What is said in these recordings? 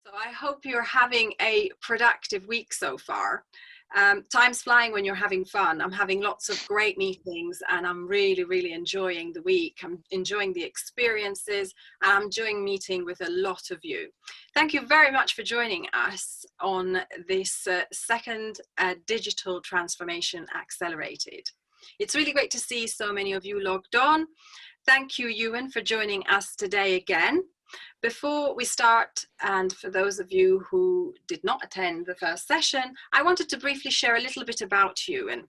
So I hope you're having a productive week so far. Time's flying when you're having fun. I'm having lots of great meetings and I'm really enjoying the week. I'm enjoying the experiences and I'm enjoying meeting with a lot of you. Thank you very much for joining us on this second Digital Transformation Accelerated. It's really great to see so many of you logged on. Thank you, Ewan, for joining us today again. Before we start, and for those of you who did not attend the first session, I wanted to briefly share a little bit about Ewan.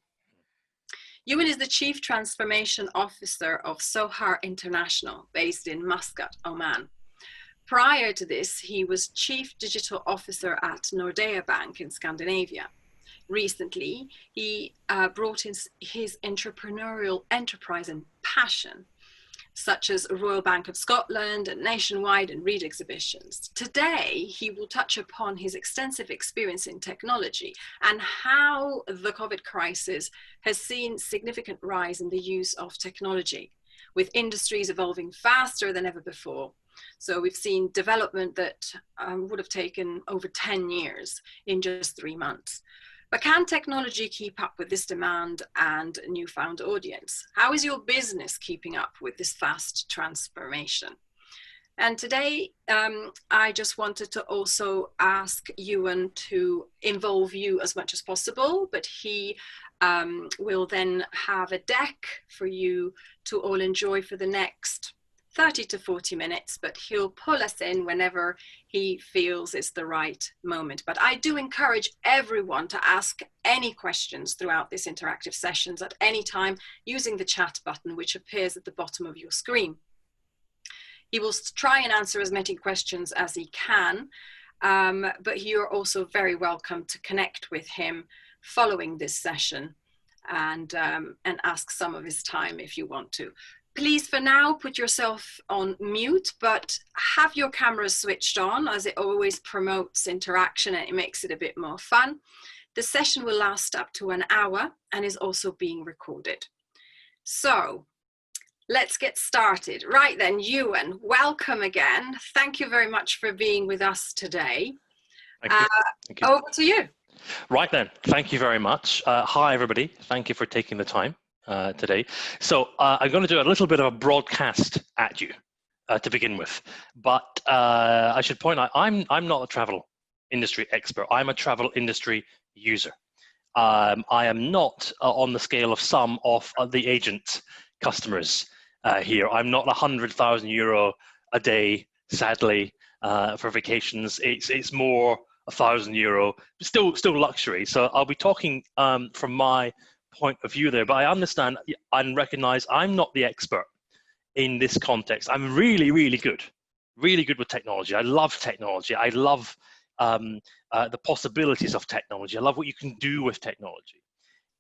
Ewan is the Chief Transformation Officer of Sohar International, based in Muscat, Oman. Prior to this, he was Chief Digital Officer at Nordea Bank in Scandinavia. Recently, he brought in his entrepreneurial enterprise and passion, such as Royal Bank of Scotland and Nationwide and Reed exhibitions. Today, he will touch upon his extensive experience in technology and how the COVID crisis has seen significant rise in the use of technology, with industries evolving faster than ever before. So we've seen development that would have taken over 10 years in just 3 months. But can technology keep up with this demand and newfound audience? How is your business keeping up with this fast transformation? And today, I just wanted to also ask Ewan to involve you as much as possible, but he will then have a deck for you to all enjoy for the next 30 to 40 minutes, but he'll pull us in whenever he feels it's the right moment. But I do encourage everyone to ask any questions throughout this interactive sessions at any time using the chat button, which appears at the bottom of your screen. He will try and answer as many questions as he can, but you're also very welcome to connect with him following this session and ask some of his time if you want to. Please, for now, put yourself on mute, but have your cameras switched on, as it always promotes interaction and it makes it a bit more fun. The session will last up to an hour and is also being recorded. So let's get started. Right then, Ewan, welcome again. Thank you very much for being with us today. Thank you. Thank you. Over to you. Right then, thank you very much. Hi, everybody. Thank you for taking the time today. So I'm going to do a little bit of a broadcast at you to begin with, but I should point out I'm not a travel industry expert. I'm a travel industry user. I am not on the scale of some of the agent customers here. I'm not €100,000 a day, sadly, for vacations. It's more €1,000, still luxury. So I'll be talking from my point of view there, but I understand and recognize I'm not the expert in this context. I'm really good with technology. I love technology. I love the possibilities of technology. I love what you can do with technology.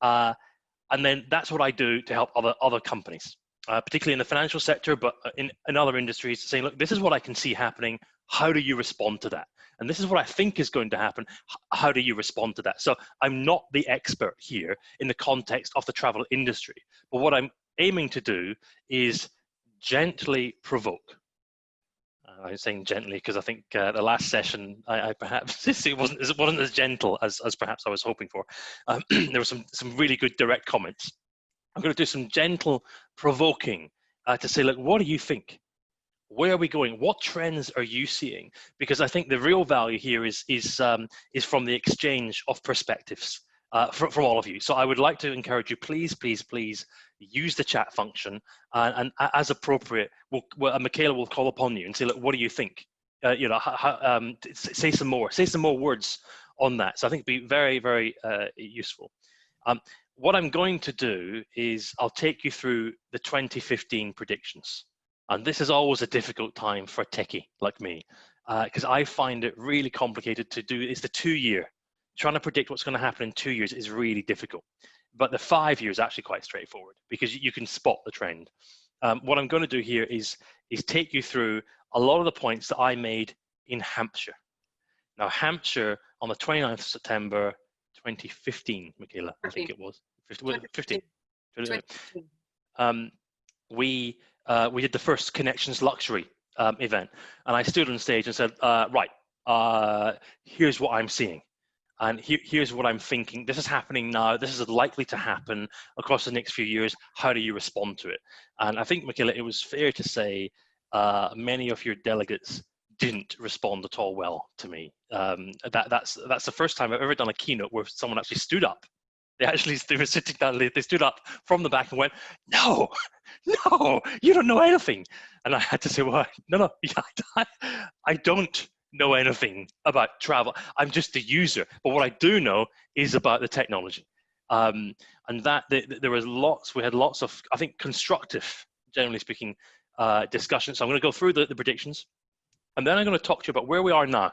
And then that's what I do to help other companies, particularly in the financial sector, but in other industries, saying, look, this is what I can see happening. How do you respond to that? And this is what I think is going to happen. How do you respond to that? So I'm not the expert here in the context of the travel industry, but what I'm aiming to do is gently provoke. I'm saying gently because I think the last session, I perhaps it wasn't as gentle as perhaps I was hoping for. There were some really good direct comments. I'm going to do some gentle provoking to say, look, what do you think? Where are we going? What trends are you seeing? Because I think the real value here is from the exchange of perspectives from all of you. So I would like to encourage you, please use the chat function, and as appropriate, Micaela will call upon you and say, look, what do you think? Say some more words on that. So I think it'd be very useful. What I'm going to do is I'll take you through the 2015 predictions. And this is always a difficult time for a techie like me, because I find it really complicated to do. It's the 2 year. Trying to predict what's going to happen in 2 years is really difficult. But the 5 years is actually quite straightforward because you can spot the trend. What I'm going to do here is take you through a lot of the points that I made in Hampshire. Now, Hampshire on the 29th of September, 2015, Micaela, I think it was. 15. We did the first Connections Luxury event, and I stood on stage and said, right, here's what I'm seeing. And here's what I'm thinking. This is happening now. This is likely to happen across the next few years. How do you respond to it? And I think, Micaela, it was fair to say many of your delegates didn't respond at all well to me. That's the first time I've ever done a keynote where someone actually stood up. They were sitting down, they stood up from the back and went, no, no, you don't know anything. And I had to say, well, no, I don't know anything about travel. I'm just a user. But what I do know is about the technology. And that there was we had lots of, I think, constructive, generally speaking, discussions. So I'm going to go through the predictions. And then I'm going to talk to you about where we are now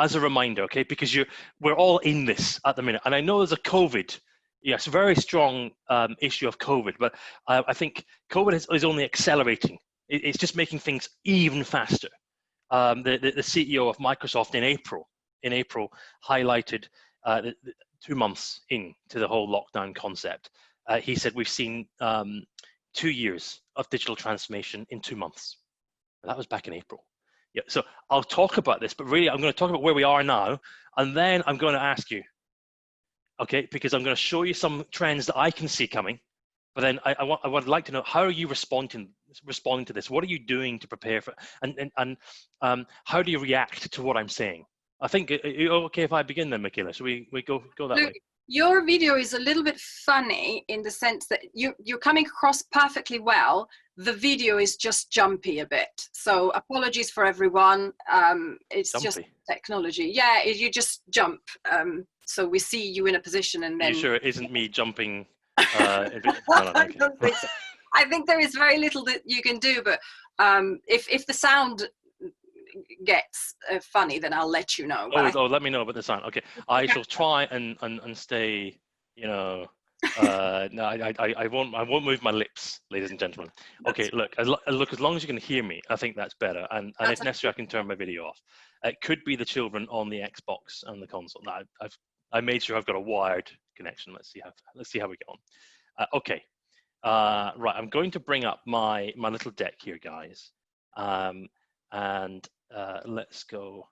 as a reminder, okay? Because we're all in this at the minute. And I know there's a COVID, yes, very strong issue of COVID, but I think COVID is only accelerating. It's just making things even faster. The CEO of Microsoft in April highlighted 2 months into the whole lockdown concept. He said we've seen 2 years of digital transformation in 2 months. That was back in April. Yeah, so I'll talk about this, but really I'm going to talk about where we are now, and then I'm going to ask you, okay, because I'm going to show you some trends that I can see coming, but then I would like to know, how are you responding to this? What are you doing to prepare for, and how do you react to what I'm saying? I think, okay, if I begin then, Micaela, so we go that way. Your video is a little bit funny in the sense that you're coming across perfectly well. The video is just jumpy a bit. So apologies for everyone. It's jumpy. Just technology. Yeah, you just jump. So we see you in a position and then... Are you sure it isn't me jumping? I don't think so. I think there is very little that you can do, but if the sound gets funny, then I'll let you know. Let me know about the sound. Okay, I shall try and stay, no, I won't move my lips, ladies and gentlemen. Okay, look, as long as you can hear me, I think that's better, and if necessary I can turn my video off. It could be the children on the Xbox and the console. Now I made sure I've got a wired connection. Let's see how we get on. Okay, right, I'm going to bring up my little deck here, guys, and let's go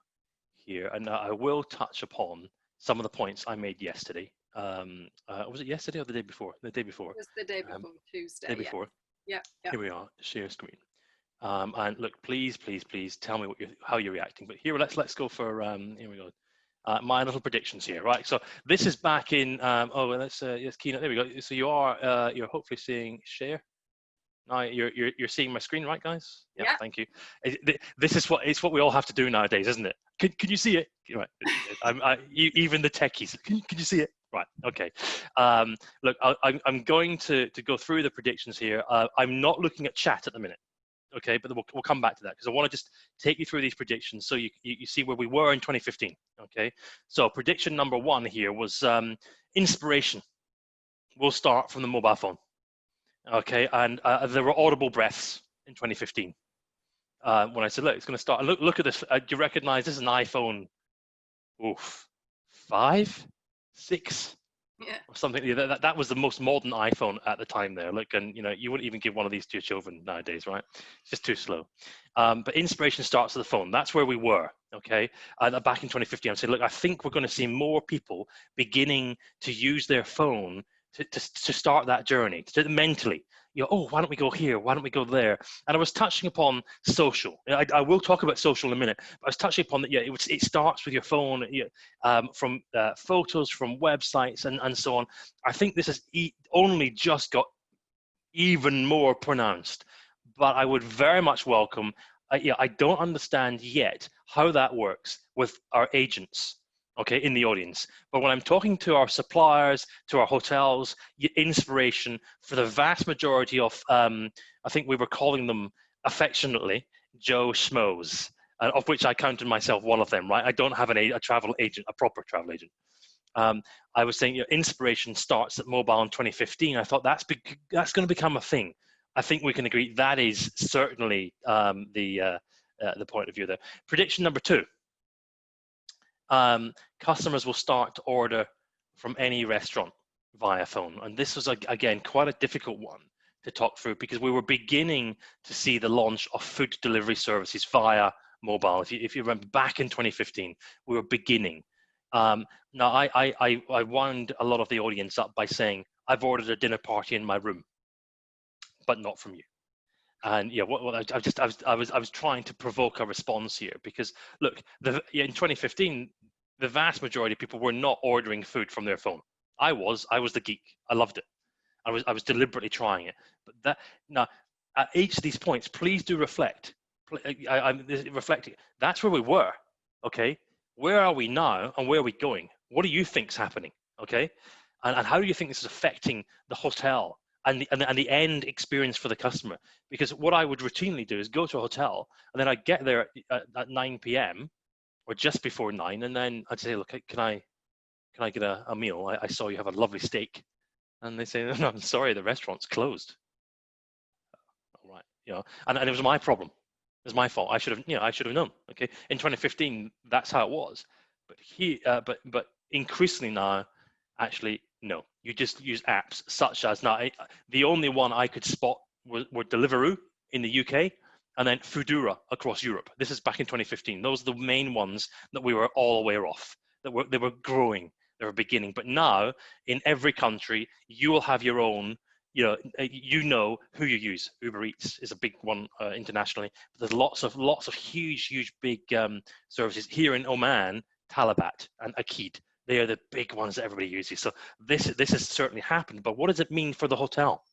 here, and I will touch upon some of the points I made yesterday. Was it yesterday or the day before? The day before. It was the day before, Tuesday. Day before. Yeah. Here we are. Share screen. And look, please tell me how you're reacting. But here, let's go for here we go. My little predictions here, right? So this is back in. Yes, keynote. There we go. So you're hopefully seeing share. Now you're seeing my screen, right, guys? Yeah. Thank you. This is what we all have to do nowadays, isn't it? Can you see it? Right. Even the techies. Can you see it? Right. Okay. Look, I'm going to go through the predictions here. I'm not looking at chat at the minute. Okay, but we'll come back to that because I want to just take you through these predictions so you see where we were in 2015. Okay. So prediction number 1 here was inspiration will start from the mobile phone. Okay, and there were audible breaths in 2015 when I said, look, it's going to start. Look at this. Do you recognize this is an iPhone? Oof, 5, 6, or something. That was the most modern iPhone at the time. There, look, and you wouldn't even give one of these to your children nowadays, right? It's just too slow. But inspiration starts with the phone. That's where we were. Okay, and back in 2015, I said, look, I think we're going to see more people beginning to use their phone to start that journey, mentally. Oh, why don't we go here? Why don't we go there? And I was touching upon social. I will talk about social in a minute, but I was touching upon that. Yeah, it starts with your phone, from photos, from websites, and so on. I think this has only just got even more pronounced, but I would very much welcome. I don't understand yet how that works with our agents. Okay, in the audience. But when I'm talking to our suppliers, to our hotels, inspiration for the vast majority of, I think we were calling them affectionately, Joe Schmoes, of which I counted myself one of them, right? I don't have a travel agent, a proper travel agent. I was saying inspiration starts at mobile in 2015. I thought that's going to become a thing. I think we can agree that is certainly the point of view there. Prediction number 2. Customers will start to order from any restaurant via phone. And this was, again, quite a difficult one to talk through because we were beginning to see the launch of food delivery services via mobile. If you remember back in 2015, we were beginning. Now, I wound a lot of the audience up by saying, I've ordered a dinner party in my room, but not from you. And yeah, I was trying to provoke a response here, because look, in 2015, the vast majority of people were not ordering food from their phone. I was the geek. I loved it. I was deliberately trying it. But that now, at each of these points, please do reflect. I'm reflecting. That's where we were. Okay, where are we now, and where are we going? What do you think's happening? Okay, and how do you think this is affecting the hotel and the end experience for the customer? Because what I would routinely do is go to a hotel, and then I'd get there at 9 p.m. or just before 9, and then I'd say, look, can I get a meal? I saw you have a lovely steak. And they say, no, I'm sorry, the restaurant's closed. All right, and it was my problem. It was my fault. I should have known. Okay, in 2015, that's how it was. But but increasingly now, actually, no. You just use apps such as the only one I could spot were Deliveroo in the UK, and then Foodora across Europe. This is back in 2015. Those are the main ones that we were all aware of. They were growing. They were beginning. But now, in every country, you will have your own. You know who you use. Uber Eats is a big one internationally. But there's lots of huge big services here in Oman. Talabat and Akid. They are the big ones that everybody uses. So this has certainly happened. But what does it mean for the hotel?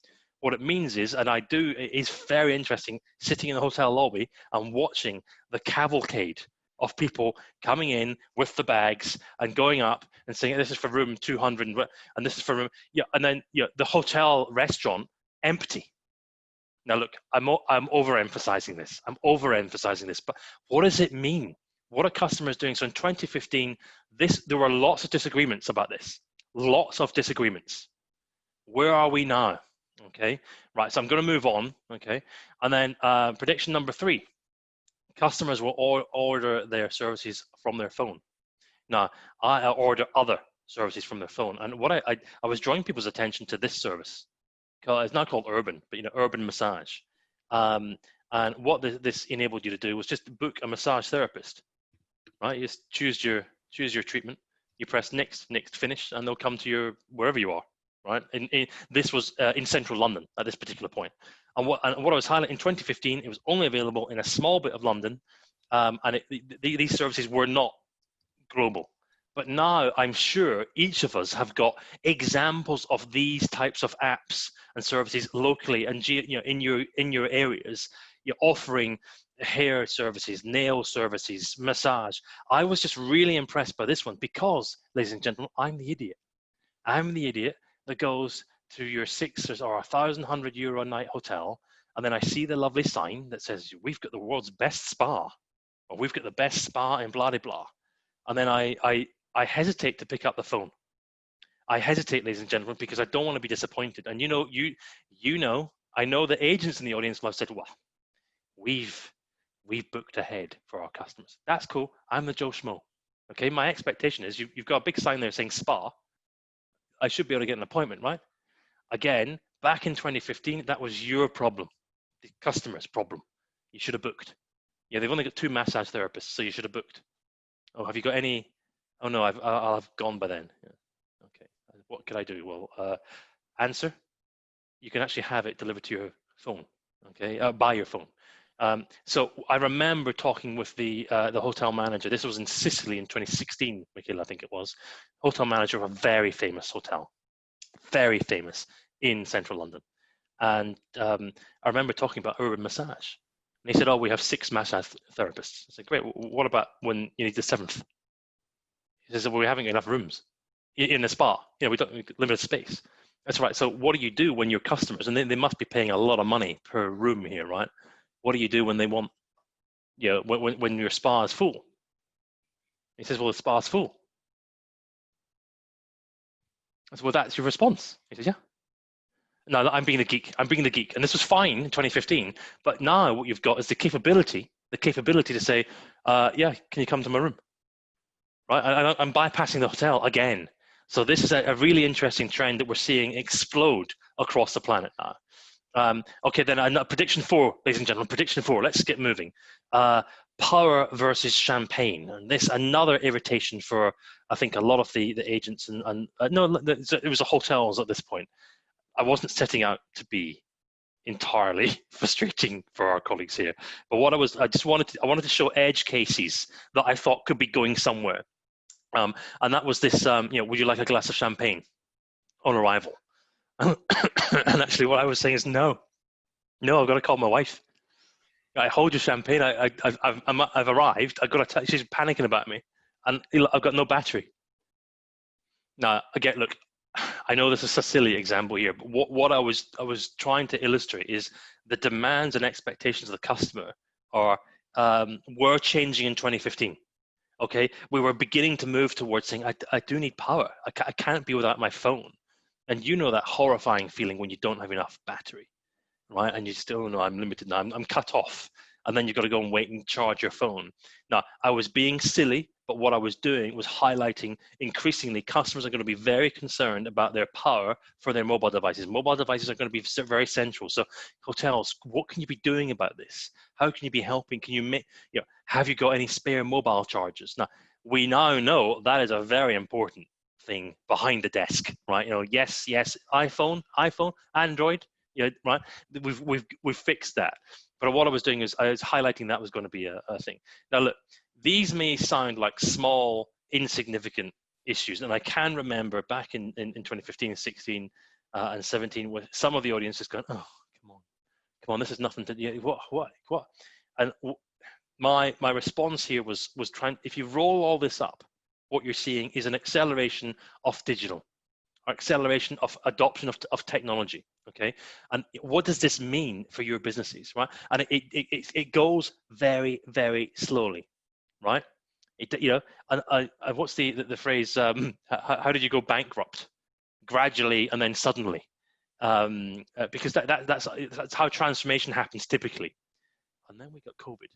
What it means is, and it is very interesting, sitting in the hotel lobby and watching the cavalcade of people coming in with the bags and going up and saying, this is for room 200, and this is for room, and then the hotel restaurant empty. Now look, I'm overemphasizing this. But what does it mean? What are customers doing? So in 2015, there were lots of disagreements about this. Lots of disagreements. Where are we now? Okay, right, so I'm going to move on, okay? And then prediction number 3, customers will order their services from their phone. Now, I order other services from their phone, and what I was drawing people's attention to this service. It's not called Urban, but Urban Massage. And what this enabled you to do was just book a massage therapist, right? You just choose your treatment, you press next, finish, and they'll come to you wherever you are, right? This was in central London at this particular point. And what I was highlighting in 2015, it was only available in a small bit of London, and these services were not global. But now I'm sure each of us have got examples of these types of apps and services locally and in your areas. You're offering hair services, nail services, massage. I was just really impressed by this one because, ladies and gentlemen, I'm the idiot. I'm the idiot that goes to your €600 or €1,100 a night hotel, and then I see the lovely sign that says we've got the world's best spa, or we've got the best spa in blah blah, and then I hesitate to pick up the phone. I hesitate, ladies and gentlemen, because I don't want to be disappointed. And I know the agents in the audience will have said, well, we've booked ahead for our customers. That's cool. I'm the Joe Schmo. Okay, my expectation is you've got a big sign there saying spa. I should be able to get an appointment, right? Again, back in 2015, that was your problem, the customer's problem. You should have booked. Yeah, they've only got 2 massage therapists, so you should have booked. Oh, have you got any? Oh no, I'll have gone by then. Yeah. Okay, what could I do? Well, answer. You can actually have it delivered to your phone. Okay, by your phone. So I remember talking with the hotel manager. This was in Sicily in 2016, Micaela, I think it was. Hotel manager of a very famous hotel, very famous in central London. And I remember talking about urban massage. And he said, oh, we have 6 massage therapists. I said, great, what about when you need the 7th? He says, well, we haven't got enough rooms in the spa. We don't limited space. That's right. So what do you do when your customers, and they must be paying a lot of money per room here, right? What do you do when they want, when your spa is full? He says, well, the spa's full. I said, well, that's your response. He says, yeah. No, I'm being the geek. And this was fine in 2015. But now what you've got is the capability to say, yeah, can you come to my room? Right? I'm bypassing the hotel again. So this is a really interesting trend that we're seeing explode across the planet now. Okay, then prediction 4, ladies and gentlemen, prediction 4. Let's get moving. power versus champagne, and this another irritation for I think a lot of the agents and no, it was the hotels at this point. I wasn't setting out to be entirely frustrating for our colleagues here, but what I wanted to show edge cases that I thought could be going somewhere, and that was this. Would you like a glass of champagne on arrival? And actually, what I was saying is no, I've got to call my wife. I hold your champagne. I've arrived. I've got to. She's panicking about me, and I've got no battery. Now, again, look, I know this is a silly example here, but what I was trying to illustrate is the demands and expectations of the customer are were changing in 2015. Okay, we were beginning to move towards saying, I do need power. I can't be without my phone, and you know that horrifying feeling when you don't have enough battery, right? And you still know I'm limited now. I'm cut off, and then you've got to go and wait and charge your phone. Now, I was being silly, but what I was doing was highlighting increasingly customers are going to be very concerned about their power for their mobile devices. Mobile devices are going to be very central. So hotels, what can you be doing about this? How can you be helping? Can you make, have you got any spare mobile chargers? Now, we now know that is a very important thing behind the desk, right? Yes, iPhone, Android, right? We've fixed that. But what I was doing is I was highlighting that was going to be a thing. Now, look, these may sound like small, insignificant issues, and I can remember back in 2015, 16, and 17, with some of the audiences going, "Oh, come on, this is nothing to what?" And my response here was trying. If you roll all this up, what you're seeing is an acceleration of digital, or acceleration of adoption of technology. Okay, and what does this mean for your businesses, right? And it goes very, very slowly. Right? And what's the phrase? How did you go bankrupt? Gradually and then suddenly, because that's how transformation happens typically. And then we got COVID,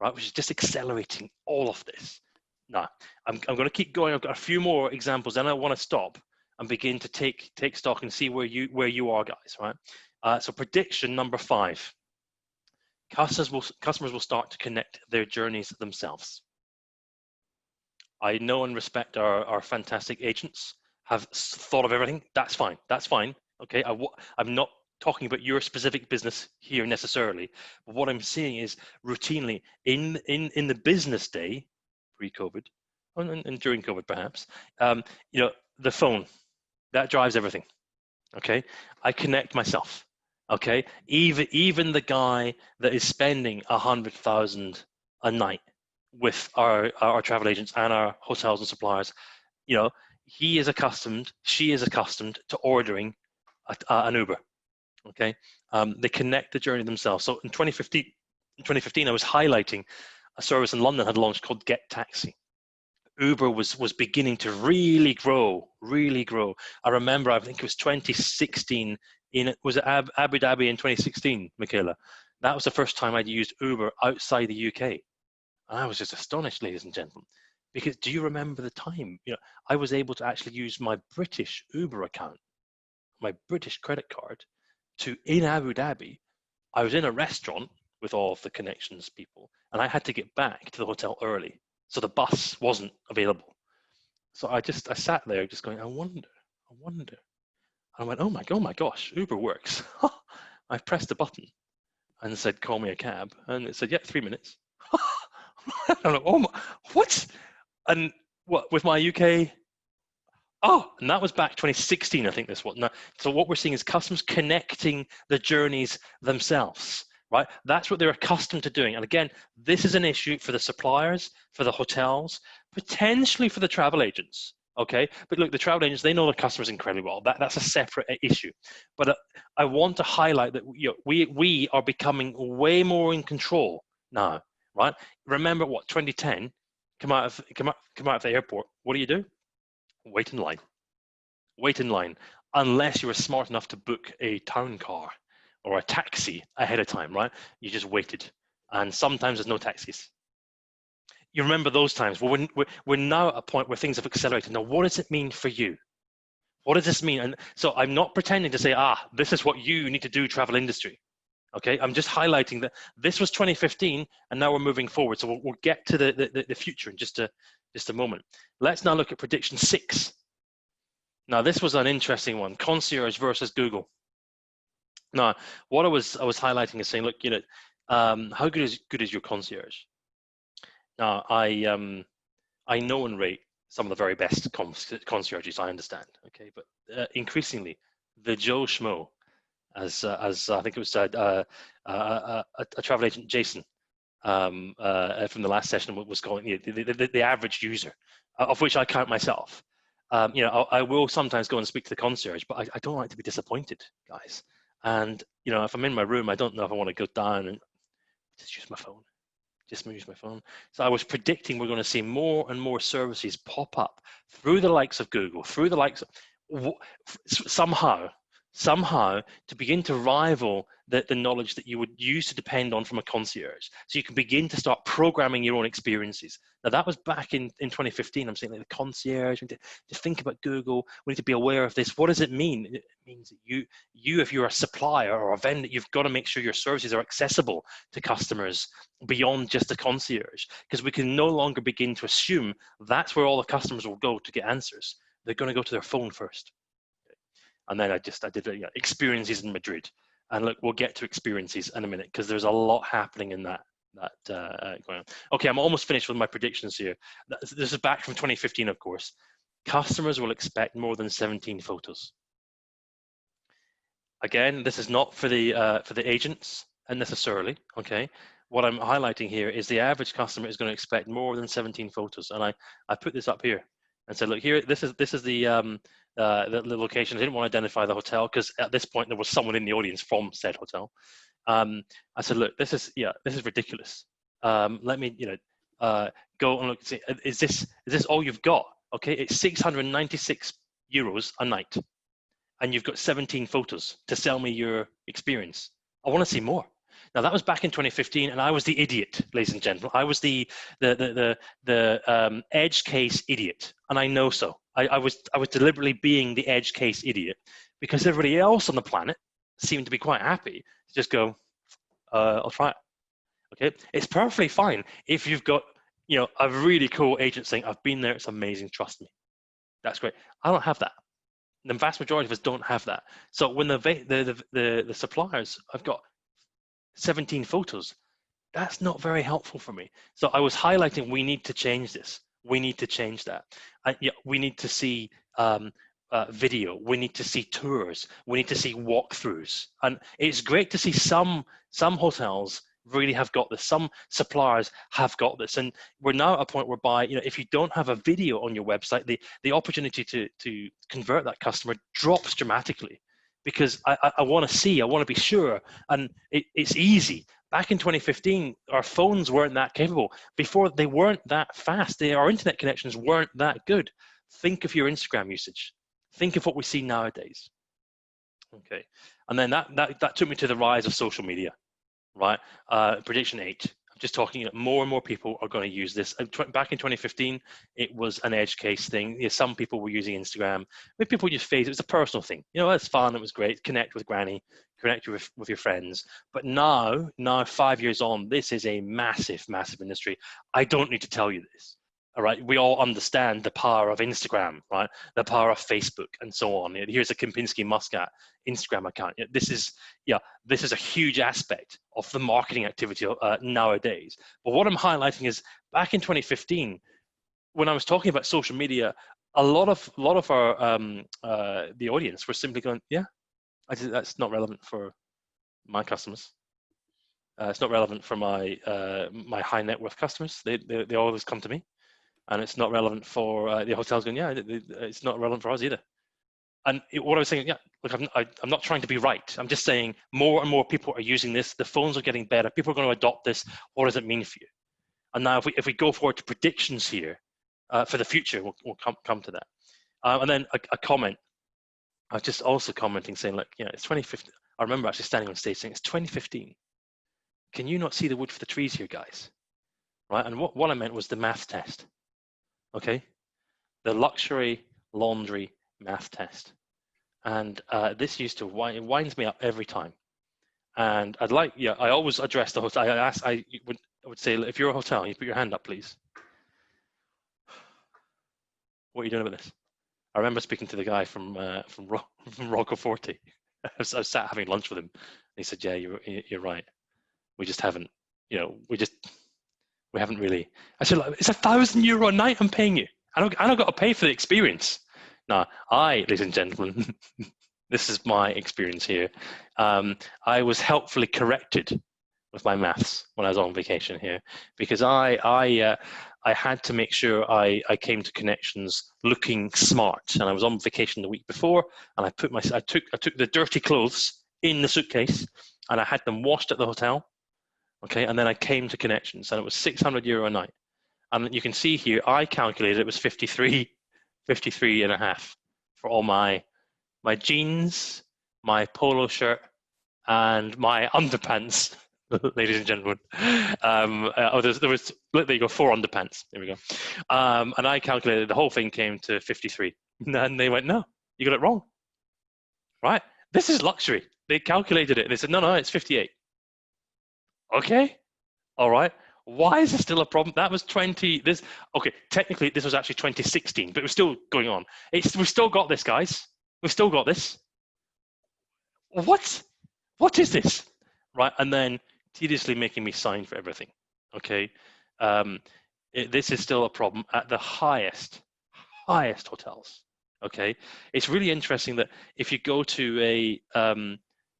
right? Which is just accelerating all of this. Now, I'm going to keep going. I've got a few more examples, then I want to stop and begin to take stock and see where you are, guys. Right? So prediction number 5: customers will start to connect their journeys themselves. I know and respect our fantastic agents have thought of everything. That's fine. Okay, I'm not talking about your specific business here necessarily, but what I'm seeing is routinely in the business day, pre-COVID, and during COVID perhaps, the phone, that drives everything. Okay, I connect myself. Okay, even the guy that is spending 100,000 a night with our travel agents and our hotels and suppliers, she is accustomed to ordering an Uber. Okay, they connect the journey themselves. So in 2015, I was highlighting a service in London had launched called Get Taxi. Uber was beginning to really grow. I remember, I think it was 2016. Was it Abu Dhabi in 2016, Micaela? That was the first time I'd used Uber outside the UK. And I was just astonished, ladies and gentlemen, because do you remember the time? I was able to actually use my British Uber account, my British credit card, in Abu Dhabi. I was in a restaurant with all of the Connections people, and I had to get back to the hotel early, so the bus wasn't available. So I sat there just going, I wonder. And I went, oh my gosh, Uber works. I pressed the button and said, call me a cab, and it said, yeah, 3 minutes. I'm like, oh my, what? And what with my UK? Oh, and that was back 2016, I think this was. Now, so what we're seeing is customers connecting the journeys themselves, right? That's what they're accustomed to doing. And again, this is an issue for the suppliers, for the hotels, potentially for the travel agents. Okay, but look, the travel agents, they know the customers incredibly well. That's a separate issue. But I want to highlight that we are becoming way more in control now. Right? Remember what 2010? Come out of the airport. What do? Wait in line, unless you were smart enough to book a town car or a taxi ahead of time. Right? You just waited, and sometimes there's no taxis. You remember those times? Well, we're now at a point where things have accelerated. Now, what does it mean for you? What does this mean? And so I'm not pretending to say, this is what you need to do, travel industry. Okay, I'm just highlighting that this was 2015, and now we're moving forward. So we'll get to the future in just a moment. Let's now look at prediction 6. Now this was an interesting one: concierge versus Google. Now, what I was highlighting is saying, look, how good is your concierge? Now, I know and rate some of the very best concierges, I understand. Okay, but increasingly, the Joe Schmo, as I think it was a travel agent, Jason, from the last session, was calling the average user, of which I count myself. I will sometimes go and speak to the concierge, but I don't like to be disappointed, guys. And if I'm in my room, I don't know if I want to go down and just use my phone. So I was predicting we're going to see more and more services pop up through the likes of Google, through the likes of somehow to begin to rival the knowledge that you would use to depend on from a concierge. So you can begin to start programming your own experiences. Now that was back in 2015. I'm saying, like, the concierge, we need to think about Google. We need to be aware of this. What does it mean? It means that you, if you're a supplier or a vendor, you've got to make sure your services are accessible to customers beyond just the concierge, because we can no longer begin to assume that's where all the customers will go to get answers. They're going to go to their phone first. And then I did experiences in Madrid, and look, we'll get to experiences in a minute because there's a lot happening in that going on. Okay, I'm almost finished with my predictions here. This is back from 2015, of course. Customers will expect more than 17 photos. Again, this is not for the agents necessarily. Okay, what I'm highlighting here is the average customer is going to expect more than 17 photos, and I put this up here and said, look, here, this is the location. I didn't want to identify the hotel because at this point there was someone in the audience from said hotel. I said, look, this is ridiculous. Let me go and look. See, is this all you've got? Okay, it's 696 euros a night, and you've got 17 photos to sell me your experience. I want to see more. Now that was back in 2015, and I was the idiot, ladies and gentlemen. I was the edge case idiot, and I know so. I was deliberately being the edge case idiot because everybody else on the planet seemed to be quite happy to just go, I'll try it. Okay, it's perfectly fine if you've got a really cool agent saying, I've been there, it's amazing, trust me. That's great. I don't have that. The vast majority of us don't have that. So when the suppliers, I've got 17 photos, that's not very helpful for me. So I was highlighting, we need to change this. We need to change that. We need to see video. We need to see tours. We need to see walkthroughs. And it's great to see some hotels really have got this. Some suppliers have got this. And we're now at a point whereby, if you don't have a video on your website, the opportunity to convert that customer drops dramatically. Because I want to see, I want to be sure, and it's easy. Back in 2015, our phones weren't that capable. Before, they weren't that fast. Our internet connections weren't that good. Think of your Instagram usage. Think of what we see nowadays. Okay, and then that took me to the rise of social media, right? Prediction 8. I'm just talking, more and more people are going to use this. Back in 2015, it was an edge case thing. Some people were using Instagram. Maybe people use Facebook. It was a personal thing. It's fun. It was great. Connect with granny, connect with your friends. But now 5 years on, this is a massive, massive industry. I don't need to tell you this. All right, we all understand the power of Instagram, right? The power of Facebook, and so on. Here's a Kempinski Muscat Instagram account. This is a huge aspect of the marketing activity nowadays. But what I'm highlighting is back in 2015, when I was talking about social media, a lot of our the audience were simply going, that's not relevant for my customers. It's not relevant for my my high net worth customers. They always come to me. And it's not relevant for the hotels going, it's not relevant for us either. And what I was saying, look, I'm not trying to be right. I'm just saying more and more people are using this. The phones are getting better. People are going to adopt this. What does it mean for you? And now if we go forward to predictions here for the future, we'll come to that. And then a comment. I was just also commenting saying, look, it's 2015. I remember actually standing on stage saying, it's 2015. Can you not see the wood for the trees here, guys? Right? And what I meant was the math test. Okay, the luxury laundry math test, and this used to it winds me up every time. And I'd like, yeah, I always address the hotel. I would say, if you're a hotel, you put your hand up, please. What are you doing about this? I remember speaking to the guy from Rocco Forte. I was sat having lunch with him. And he said, "Yeah, you're right. We just haven't, we haven't really." I said, "It's €1,000 a night I'm paying you. I don't got to pay for the experience." Now, ladies and gentlemen, this is my experience here. I was helpfully corrected with my maths when I was on vacation here, because I had to make sure I came to Connections looking smart. And I was on vacation the week before, and I took the dirty clothes in the suitcase, and I had them washed at the hotel. Okay, and then I came to Connections, and it was €600 a night. And you can see here, I calculated it was 53 and a half for all my jeans, my polo shirt, and my underpants. Ladies and gentlemen, there was, there you go, 4 underpants. There we go. And I calculated the whole thing came to 53, and they went, "No, you got it wrong. Right? This is luxury." They calculated it. They said, "No, it's 58." Okay, all right. Why is this still a problem? That was okay, technically this was actually 2016, but it was still going on. We've still got this, guys. We've still got this. What is this? Right, and then tediously making me sign for everything. Okay, this is still a problem at the highest hotels. Okay, it's really interesting that if you go to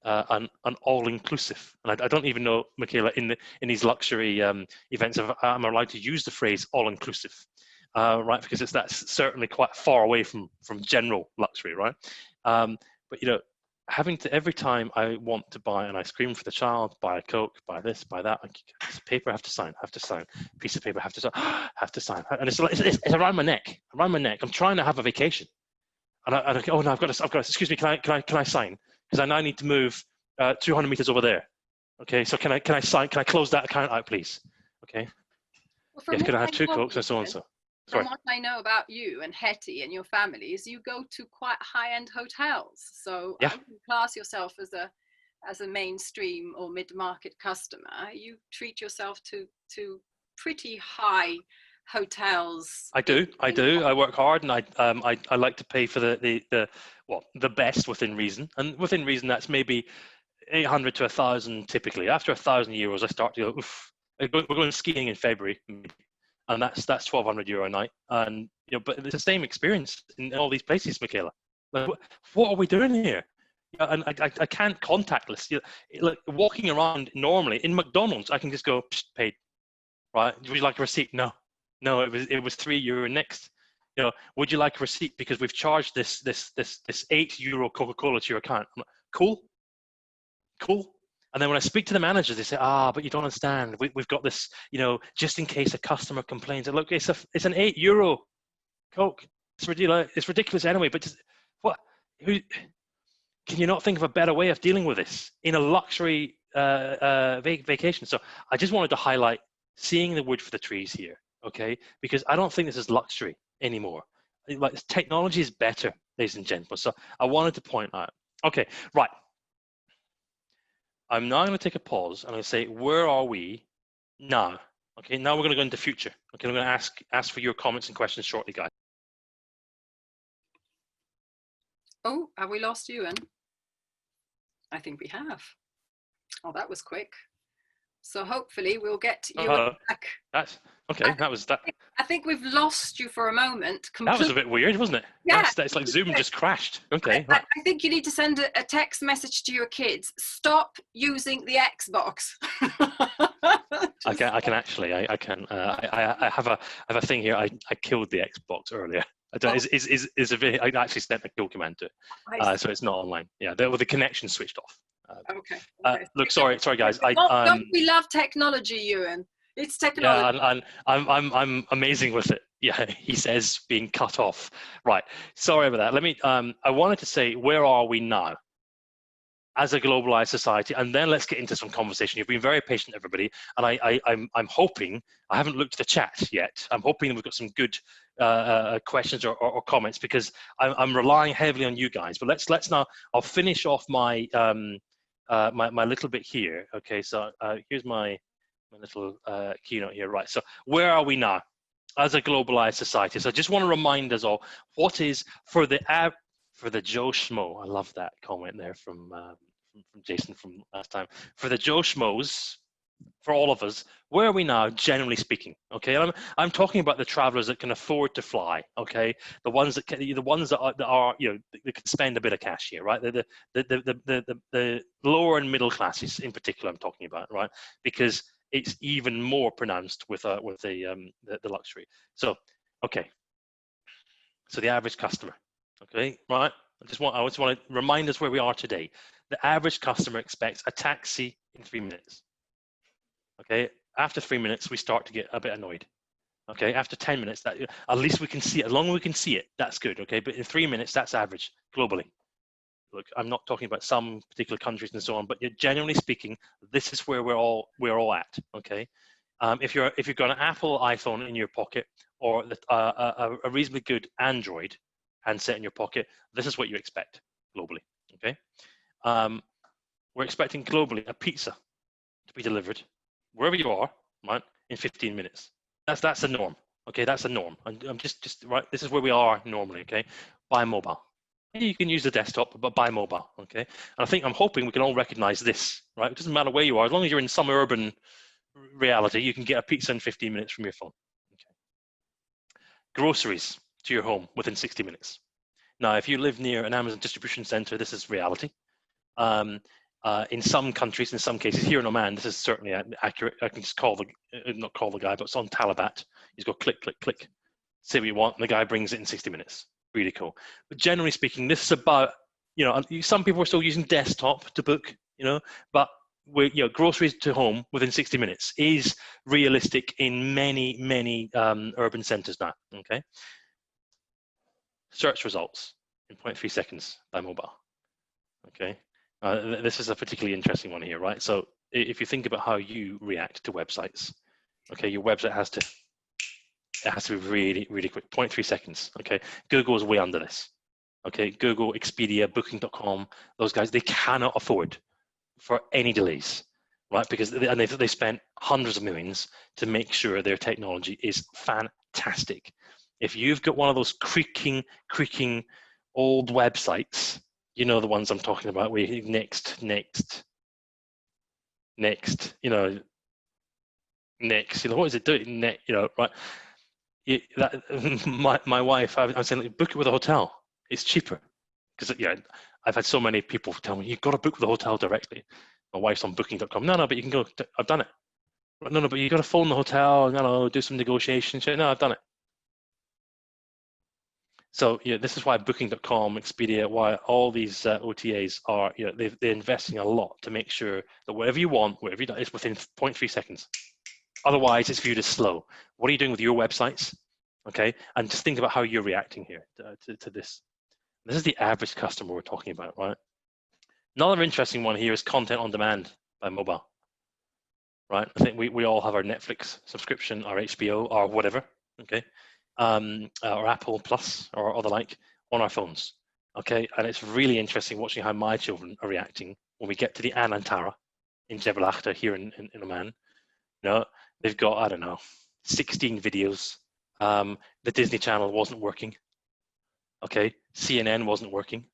an all-inclusive, and I don't even know, Micaela, in these luxury events, if I'm allowed to use the phrase all-inclusive, right? Because that's certainly quite far away from general luxury, right? But having to, every time I want to buy an ice cream for the child, buy a Coke, buy this, buy that, piece of paper, have to sign, piece of paper, have to sign, and it's around my neck, I'm trying to have a vacation, and oh no, I've got to, excuse me, can I sign? Because I now need to move 200 meters over there. Okay, so can I sign? Can I close that account out, please? Okay. Well, yes, can I have 2 Cokes and so on? From what I know about you and Hetty and your family is you go to quite high-end hotels. So yeah. I wouldn't class yourself as a mainstream or mid-market customer. You treat yourself to pretty high hotels. I do. I work hard, and I like to pay for the best within reason. And within reason, that's maybe 800 to 1,000 typically. After €1,000, I start to go, oof. We're going skiing in February, and that's €1,200 a night. And but it's the same experience in all these places, Micaela. Like, what are we doing here? And I can't contactless. Like walking around normally in McDonald's, I can just go paid. Right? Would you like a receipt? No, it was €3 next. Would you like a receipt because we've charged this €8 Coca-Cola to your account? I'm like, cool. And then when I speak to the managers, they say, but you don't understand. We've got this, just in case a customer complains. And look, it's an €8 Coke. It's ridiculous anyway. But can you not think of a better way of dealing with this in a luxury vacation? So I just wanted to highlight seeing the wood for the trees here, okay? Because I don't think this is luxury anymore. Like, technology is better, ladies and gentlemen. So I wanted to point out. Okay, right. I'm now going to take a pause and I'll say, where are we now? Okay, now we're going to go into future. Okay, I'm going to ask for your comments and questions shortly, guys. Oh, have we lost Ewan? I think we have. Oh, that was quick. So hopefully we'll get you back. That's okay. That was that. I think we've lost you for a moment. That was a bit weird, wasn't it? Yeah. It's like Zoom just crashed. Okay. I think you need to send a text message to your kids. Stop using the Xbox. I can actually. I can. I have a thing here. I killed the Xbox earlier. I actually sent a kill command to it, so it's not online. Yeah, the connection switched off. Okay. Look, sorry, guys. Don't we love technology, Ewan? It's technology. Yeah, and I'm amazing with it. Yeah, he says being cut off. Right. Sorry about that. Let me. I wanted to say, where are we now as a globalized society? And then let's get into some conversation. You've been very patient, everybody, and I'm hoping. I haven't looked at the chat yet. I'm hoping we've got some good questions or comments, because I'm relying heavily on you guys. But let's now. I'll finish off my my little bit here. Okay, so here's my little keynote here. Right, so where are we now as a globalized society? So I just want to remind us all, what is for the Joe Schmo. I love that comment there from Jason from last time. For the Joe Schmoes, for all of us, where are we now, generally speaking? Okay, and I'm talking about the travelers that can afford to fly. Okay, the ones that are you know, that can spend a bit of cash here, right? The lower and middle classes in particular, I'm talking about, right? Because it's even more pronounced with the luxury. So, okay, so the average customer, okay, right? I just want to remind us where we are today. The average customer expects a taxi in 3 minutes. Okay, after 3 minutes, we start to get a bit annoyed. Okay, after 10 minutes, that at least we can see it. As long as we can see it, that's good. Okay, but in 3 minutes, that's average globally. Look, I'm not talking about some particular countries and so on, but generally speaking, this is where we're all at. Okay, if you've got an Apple iPhone in your pocket or a reasonably good Android handset in your pocket, this is what you expect globally. Okay, we're expecting globally a pizza to be delivered wherever you are, right, in 15 minutes. That's the norm. Okay, that's the norm. I'm just right. This is where we are normally. Okay, by mobile. You can use the desktop, but by mobile. Okay, and I'm hoping we can all recognize this. Right, it doesn't matter where you are, as long as you're in some urban reality, you can get a pizza in 15 minutes from your phone. Okay. Groceries to your home within 60 minutes. Now, if you live near an Amazon distribution center, this is reality. In some countries, in some cases, here in Oman, this is certainly accurate. I can just not call the guy, but it's on Talabat. He's got click, click, click, say what you want, and the guy brings it in 60 minutes. Really cool. But generally speaking, this is about, you know, some people are still using desktop to book, you know, but groceries to home within 60 minutes is realistic in many urban centers now. Okay. Search results in 0.3 seconds by mobile. Okay. This is a particularly interesting one here, right? So if you think about how you react to websites, okay, your website has to be really, really quick, 0.3 seconds, okay? Google is way under this, okay? Google, Expedia, Booking.com, those guys, they cannot afford for any delays, right? Because they spent hundreds of millions to make sure their technology is fantastic. If you've got one of those creaking old websites, you know the ones I'm talking about, where you next, you know, next, you know, what is it doing? You know, right? My wife, I'm saying, like, book it with a hotel. It's cheaper. Because, yeah, I've had so many people tell me, you've got to book with the hotel directly. My wife's on booking.com. No, but you can go, I've done it. No, but you got to phone the hotel, no, do some negotiations. No, I've done it. So, yeah, this is why booking.com, Expedia, why all these OTAs are, you know, they're investing a lot to make sure that whatever you want, whatever you do, is within 0.3 seconds. Otherwise, it's viewed as slow. What are you doing with your websites? Okay, and just think about how you're reacting here to this. This is the average customer we're talking about, right? Another interesting one here is content on demand by mobile, right? I think we all have our Netflix subscription, our HBO, or whatever, okay, or Apple Plus or the like on our phones, okay? And it's really interesting watching how my children are reacting when we get to the Anantara in Jebel Akhtar here in Oman. You know, they've got, I don't know, 16 videos. The Disney Channel wasn't working. Okay, CNN wasn't working.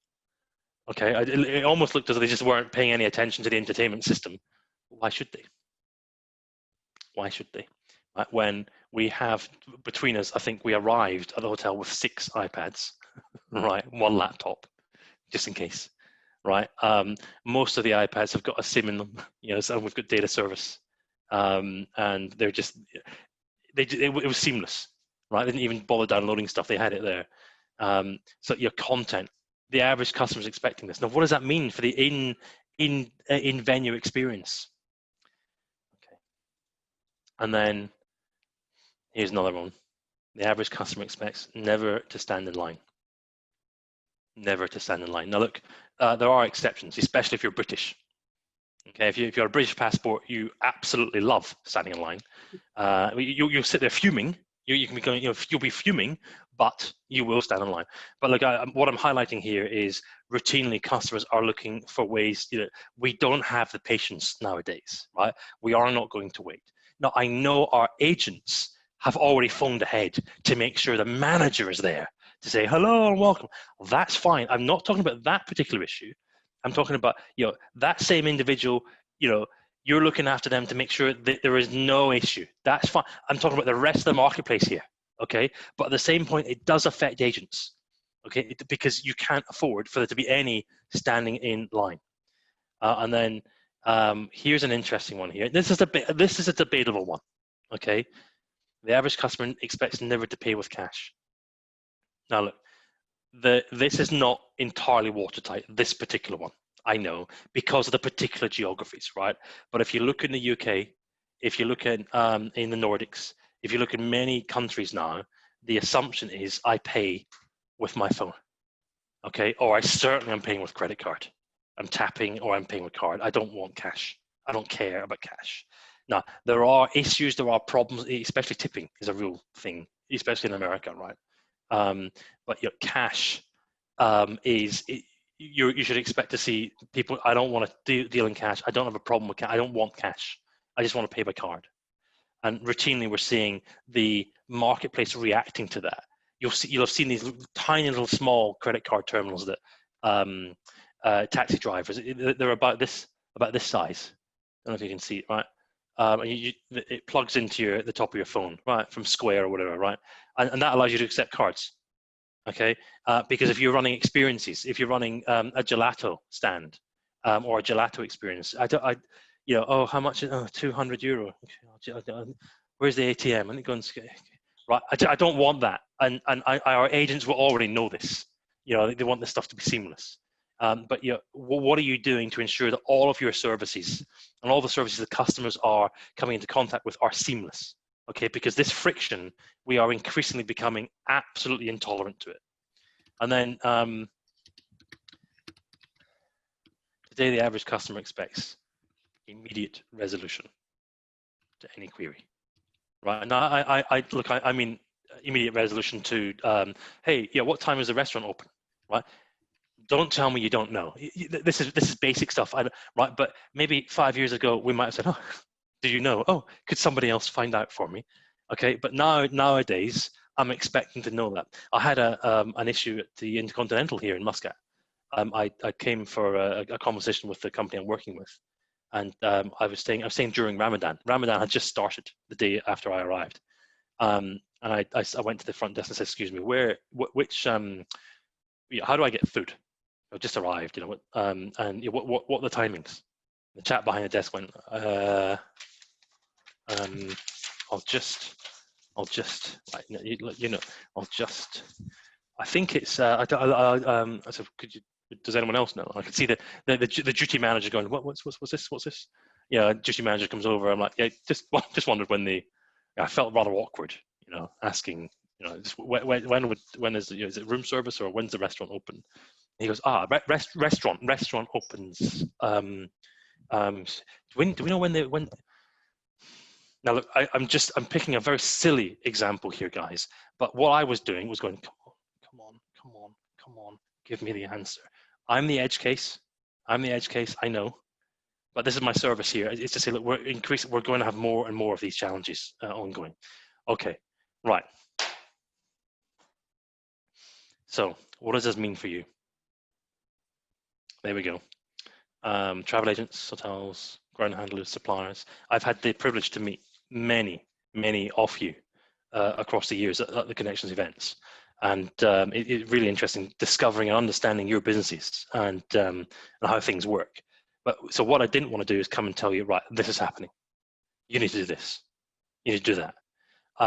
Okay, it almost looked as though they just weren't paying any attention to the entertainment system. Why should they? Why should they? When we have, between us, I think we arrived at the hotel with 6 iPads, right? 1 laptop, just in case, right? Most of the iPads have got a SIM in them, you know, so we've got data service. And they're just, it was seamless, right? They didn't even bother downloading stuff. They had it there. So your content, the average customer is expecting this. Now, what does that mean for the in-venue experience? Okay. And then here's another one. The average customer expects never to stand in line. Never to stand in line. Now, look, there are exceptions, especially if you're British. Okay, if you've got a British passport, you absolutely love standing in line. You'll sit there fuming, You can be going, you'll be fuming, but you will stand in line. But look, what I'm highlighting here is routinely customers are looking for ways. We don't have the patience nowadays, right? We are not going to wait. Now, I know our agents have already phoned ahead to make sure the manager is there to say hello and welcome. That's fine. I'm not talking about that particular issue. I'm talking about that same individual. You're looking after them to make sure that there is no issue. That's fine. I'm talking about the rest of the marketplace here, okay? But at the same point, it does affect agents, okay? Because you can't afford for there to be any standing in line. And then here's an interesting one here. This is a debatable one, okay? The average customer expects never to pay with cash. Now look, this is not entirely watertight, this particular one. I know, because of the particular geographies, right? But if you look in the UK, if you look at in the Nordics, if you look at many countries now, the assumption is I pay with my phone, okay? Or I certainly am paying with credit card. I'm tapping or I'm paying with card. I don't want cash. I don't care about cash. Now, there are issues, there are problems, especially tipping is a real thing, especially in America, right? But your cash you should expect to see people. I don't want to deal in cash. I don't have a problem with cash. I don't want cash. I just want to pay by card. And routinely, we're seeing the marketplace reacting to that. You'll have seen these tiny little small credit card terminals that taxi drivers. They're about this size. I don't know if you can see it, right? And it plugs into the top of your phone, right, from Square or whatever, right? And that allows you to accept cards. Okay, because if you're running experiences, if you're running a gelato stand or a gelato experience, how much? Oh, €200. Okay, where's the ATM? I need to go and right. I don't want that, and our agents will already know this. They want this stuff to be seamless. But what are you doing to ensure that all of your services and all the services that customers are coming into contact with are seamless? Okay, because this friction, we are increasingly becoming absolutely intolerant to it. And then today, the average customer expects immediate resolution to any query. Right now, I mean immediate resolution to, hey, what time is the restaurant open? Right? Don't tell me you don't know. This is basic stuff, right? But maybe 5 years ago, we might have said, oh, do you know? Oh, could somebody else find out for me? Okay, but nowadays, I'm expecting to know that. I had an issue at the Intercontinental here in Muscat. I came for a conversation with the company I'm working with, and I was staying during Ramadan. Ramadan had just started the day after I arrived, and I went to the front desk and said, "Excuse me, how do I get food? I just arrived, and what are the timings?" The chap behind the desk went, I'll just, I think it's, I said, does anyone else know? I could see the duty manager going, what's this? Duty manager comes over. I'm like, yeah, just wondered when I felt rather awkward, asking, when is it room service or when's the restaurant open? And he goes, restaurant opens. Do we know when? Now look, I'm picking a very silly example here, guys. But what I was doing was going, come on, give me the answer. I'm the edge case. I know, but this is my service here. It's to say, look, we're going to have more and more of these challenges ongoing. Okay, right. So what does this mean for you? There we go. Travel agents, hotels, ground handlers, suppliers. I've had the privilege to meet many of you across the years at the Connections events, and it's really interesting discovering and understanding your businesses and how things work. But so what I didn't want to do is come and tell you, right, this is happening. You need to do this. You need to do that.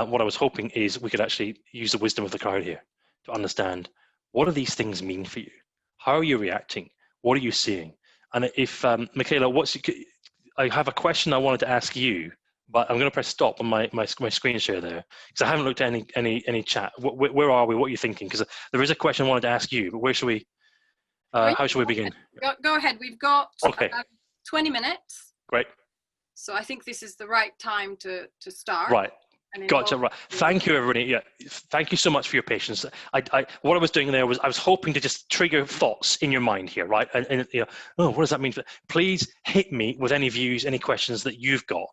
What I was hoping is we could actually use the wisdom of the crowd here to understand, what do these things mean for you? How are you reacting? What are you seeing? And if Micaela, I have a question I wanted to ask you, but I'm going to press stop on my screen share there because I haven't looked at any chat. Where are we? What are you thinking? Because there is a question I wanted to ask you, but where should we? How should we begin? Go ahead. We've got 20 minutes. Great. So I think this is the right time to start. Right. And in Gotcha. both. Right. Thank you, everybody. Yeah. Thank you so much for your patience. What I was doing there was I was hoping to just trigger thoughts in your mind here, right? And you know, oh, what does that mean? Please hit me with any views, any questions that you've got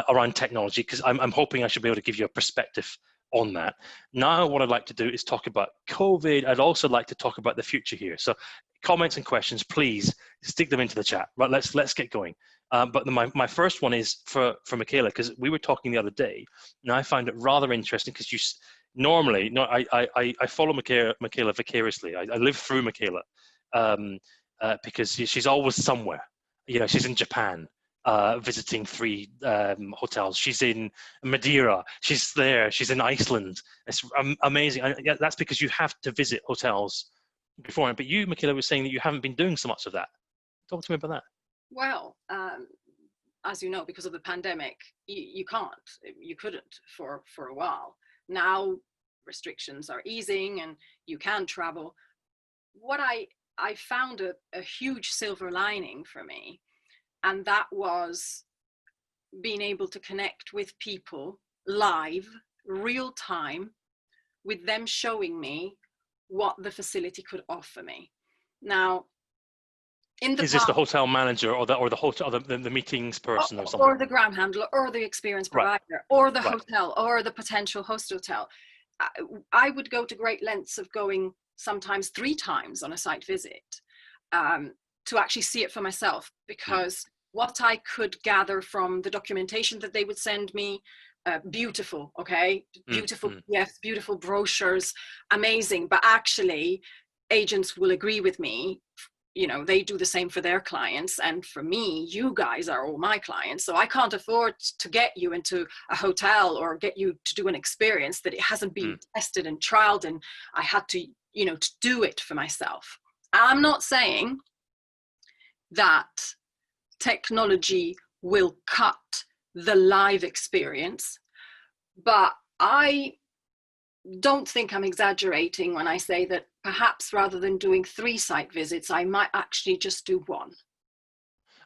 around technology, because I'm hoping I should be able to give you a perspective on that. Now, what I'd like to do is talk about COVID. I'd also like to talk about the future here. So, comments and questions, please stick them into the chat. Right. Let's get going. But my first one is for Micaela, because we were talking the other day, and I found it rather interesting because you normally, no, I follow Micaela vicariously. I live through Micaela because she's always somewhere. You know, she's in Japan visiting 3 hotels. She's in Madeira. She's there. She's in Iceland. It's amazing. Yeah, that's because you have to visit hotels beforehand. But you, Micaela, was saying that you haven't been doing so much of that. Talk to me about that. Well, as you know, because of the pandemic, you couldn't for a while. Now restrictions are easing and you can travel. What I found a huge silver lining for me, and that was being able to connect with people live, real time, with them showing me what the facility could offer me. Now, Is this the hotel manager or the hotel, or the meetings person or something? Or the ground handler, or the experience provider, or the hotel, or the potential host hotel. I would go to great lengths of going sometimes 3 times on a site visit to actually see it for myself, because what I could gather from the documentation that they would send me, beautiful, okay? Beautiful PDFs, beautiful brochures, amazing. But actually, agents will agree with me. You know, they do the same for their clients, and for me, you guys are all my clients, so I can't afford to get you into a hotel or get you to do an experience that it hasn't been tested and trialed, and I had to, you know, to do it for myself. I'm not saying that technology will cut the live experience, but I don't think I'm exaggerating when I say that perhaps rather than doing 3 site visits, I might actually just do 1.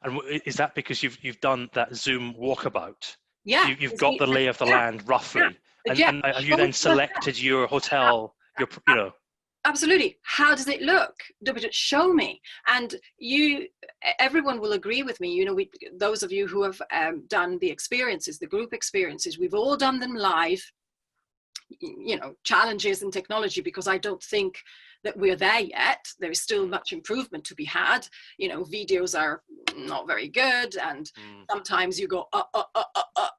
And is that because you've done that Zoom walkabout? Yeah. You've got the lay of the land roughly, and have you then selected your hotel? You know. Absolutely. How does it look? Show me. And everyone will agree with me. You know, those of you who have done the experiences, the group experiences, we've all done them live. You know, challenges in technology, because I don't think that we're there yet. There is still much improvement to be had. You know, videos are not very good, and sometimes you go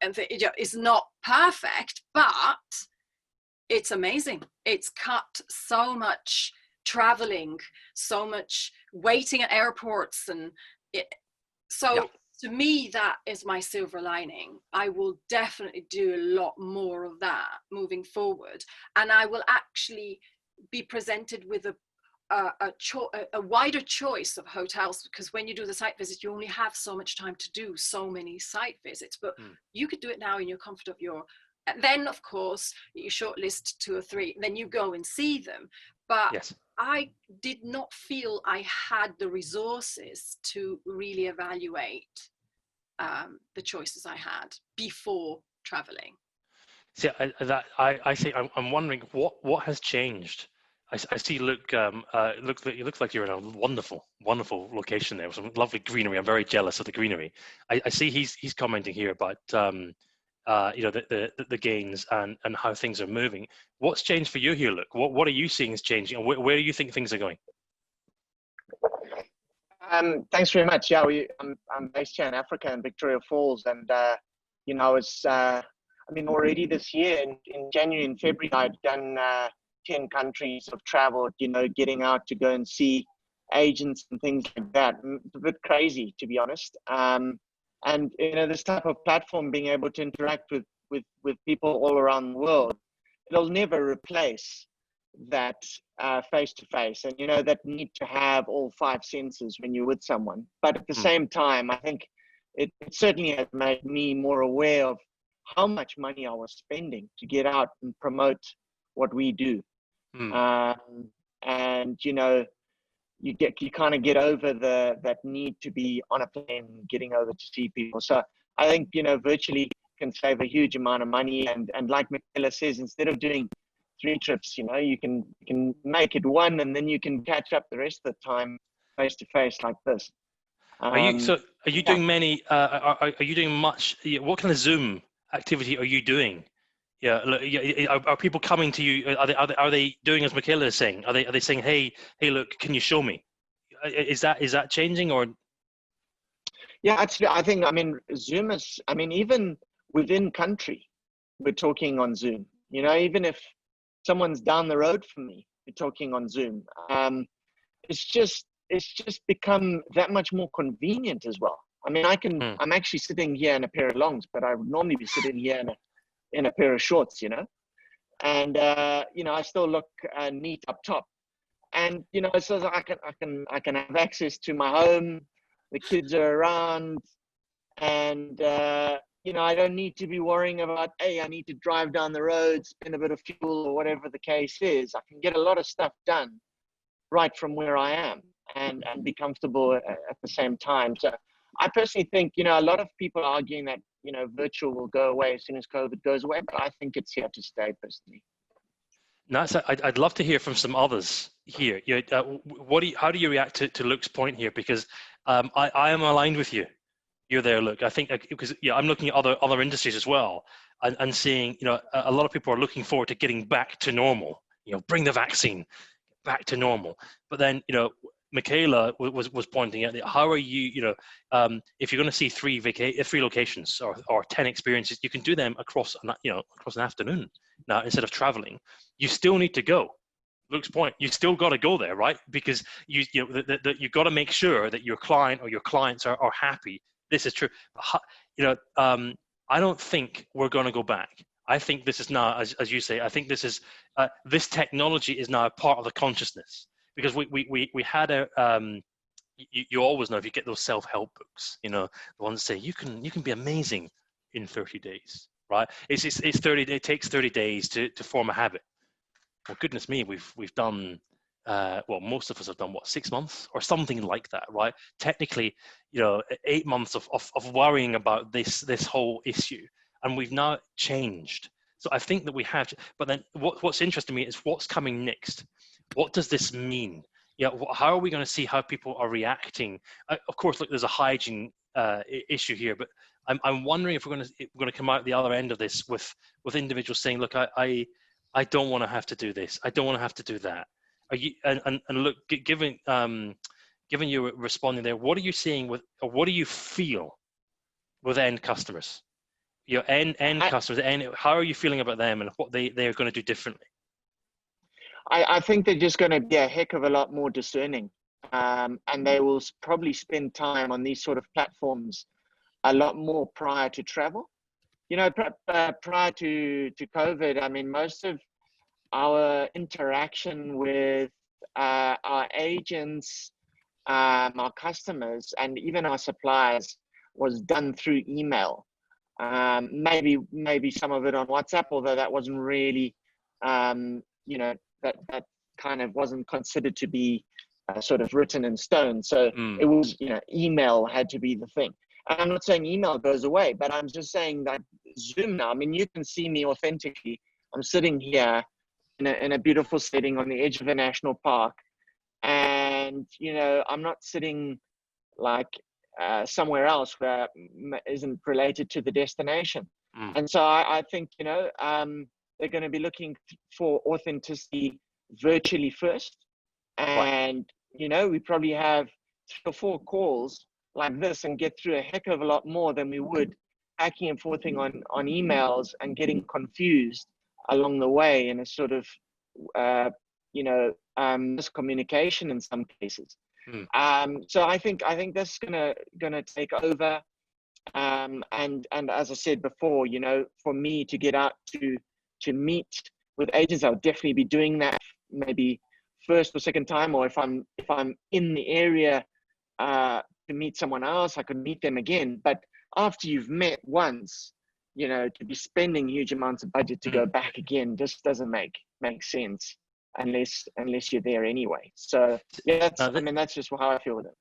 and it's not perfect, but it's amazing. It's cut so much traveling, so much waiting at airports, and to me, that is my silver lining. I will definitely do a lot more of that moving forward. And I will actually be presented with a wider choice of hotels, because when you do the site visit, you only have so much time to do so many site visits. But you could do it now in your comfort of your... And then, of course, you shortlist 2 or 3, then you go and see them. But I did not feel I had the resources to really evaluate the choices I had before traveling. See, I think I'm wondering what has changed. I see. Look, it looks like you're in a wonderful location there with some lovely greenery. I'm very jealous of the greenery. I see he's commenting here about you know, the gains and how things are moving. What's changed for you here, Luke? What are you seeing is changing, and where do you think things are going? Thanks very much. Yeah, I'm based here in Africa in Victoria Falls, and you know, it's I mean, already this year in January and February, I'd done 10 countries of travel. You know, getting out to go and see agents and things like that. It's a bit crazy, to be honest. And you know, this type of platform, being able to interact with people all around the world, it'll never replace that face to face, and you know, that need to have all 5 senses when you're with someone. But at the same time, I think it certainly has made me more aware of how much money I was spending to get out and promote what we do. And you know, you kind of get over that need to be on a plane, getting over to see people. So I think, you know, virtually can save a huge amount of money. And like Micaela says, instead of doing 3 trips, you can make it 1, and then you can catch up the rest of the time face to face like this. Are you doing many? Are you doing much? What kind of Zoom activity are you doing? Yeah, are people coming to you? Are they doing as Micaela is saying? Are they saying, hey, look, can you show me? Is that changing or? Yeah, actually, I think, Zoom is, even within country, we're talking on Zoom. Even if someone's down the road from me, we're talking on Zoom. It's just become that much more convenient as well. I'm actually sitting here in a pair of longs, but I would normally be sitting here in a pair of shorts, and I still look neat up top. And so I can have access to my home. The kids are around, and I don't need to be worrying about, hey, I need to drive down the road, spend a bit of fuel, or whatever the case is. I can get a lot of stuff done right from where I am, and be comfortable at the same time. So I personally think, a lot of people are arguing that virtual will go away as soon as COVID goes away, but I think it's here to stay personally. Nice. I'd love to hear from some others here. How do you react to Luke's point here? Because I am aligned with you. You're there, Luke. I think because I'm looking at other industries as well, and seeing a lot of people are looking forward to getting back to normal. Bring the vaccine back to normal. But then Micaela was pointing out that how are you if you're going to see 3 locations or 10 experiences, you can do them across an afternoon now instead of traveling. You still need to go. Luke's point, you still got to go there, right? Because you got to make sure that your client or your clients are happy. This is true. I don't think we're going to go back. I think this is now, as you say, I think this is this technology is now a part of the consciousness, because we had a you always know, if you get those self-help books, the ones that say you can be amazing in 30 days, right? It's 30. It takes 30 days to form a habit. Well, goodness me, we've done most of us have done 6 months or something like that, right? Technically, 8 months of worrying about this whole issue, and we've now changed. So I think that we have to, but then what's interesting to me is what's coming next. What does this mean? How are we going to see how people are reacting? Of course, look, there's a hygiene issue here, but I'm wondering if we're going to come out the other end of this with individuals saying, look, I don't want to have to do this. I don't want to have to do that. Are you and look, given you responding there, what are you seeing or what do you feel with end customers? End customers, how are you feeling about them and what they are going to do differently? I think they're just going to be a heck of a lot more discerning, and they will probably spend time on these sort of platforms a lot more prior to travel. Prior to COVID, most of our interaction with our agents, our customers, and even our suppliers was done through email. Maybe some of it on WhatsApp, although that wasn't really, that kind of wasn't considered to be sort of written in stone. So it was, email had to be the thing. And I'm not saying email goes away, but I'm just saying that Zoom now, you can see me authentically. I'm sitting here in a beautiful setting on the edge of a national park. And, I'm not sitting like somewhere else where isn't related to the destination. And so I think, they're going to be looking for authenticity virtually first. And, we probably have 3 or 4 calls like this and get through a heck of a lot more than we would backing and forthing on emails and getting confused along the way in a sort of, miscommunication in some cases. So I think that's gonna take over. And as I said before, for me to get out to meet with agents, I'll definitely be doing that maybe first or second time, or if I'm in the area to meet someone else, I could meet them again. But after you've met once, to be spending huge amounts of budget to go back again just doesn't make sense unless you're there anyway. So yeah, that's just how I feel with it.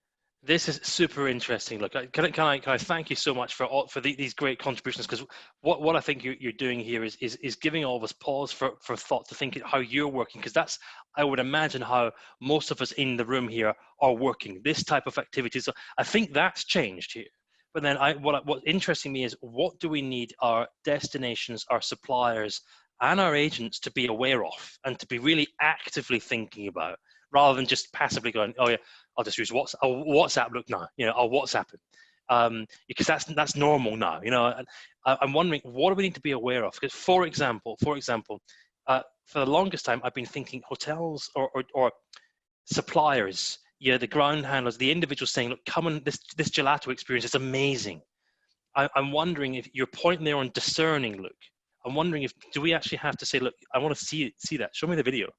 This is super interesting. Look, can I thank you so much for these great contributions, because what I think you're doing here is giving all of us pause for thought to think how you're working, because that's, I would imagine, how most of us in the room here are working, this type of activity. So I think that's changed here. But then what's interesting me is, what do we need our destinations, our suppliers, and our agents to be aware of and to be really actively thinking about, rather than just passively going, oh yeah, I'll just use WhatsApp. Look now, I'll WhatsApp it, because that's normal now. I'm wondering, what do we need to be aware of? Because, for example, for the longest time, I've been thinking hotels or suppliers, the ground handlers, the individuals saying, look, come on, this gelato experience is amazing. I'm wondering if you're pointing there on discerning. Look, I'm wondering, do we actually have to say, look, I want to see that. Show me the video.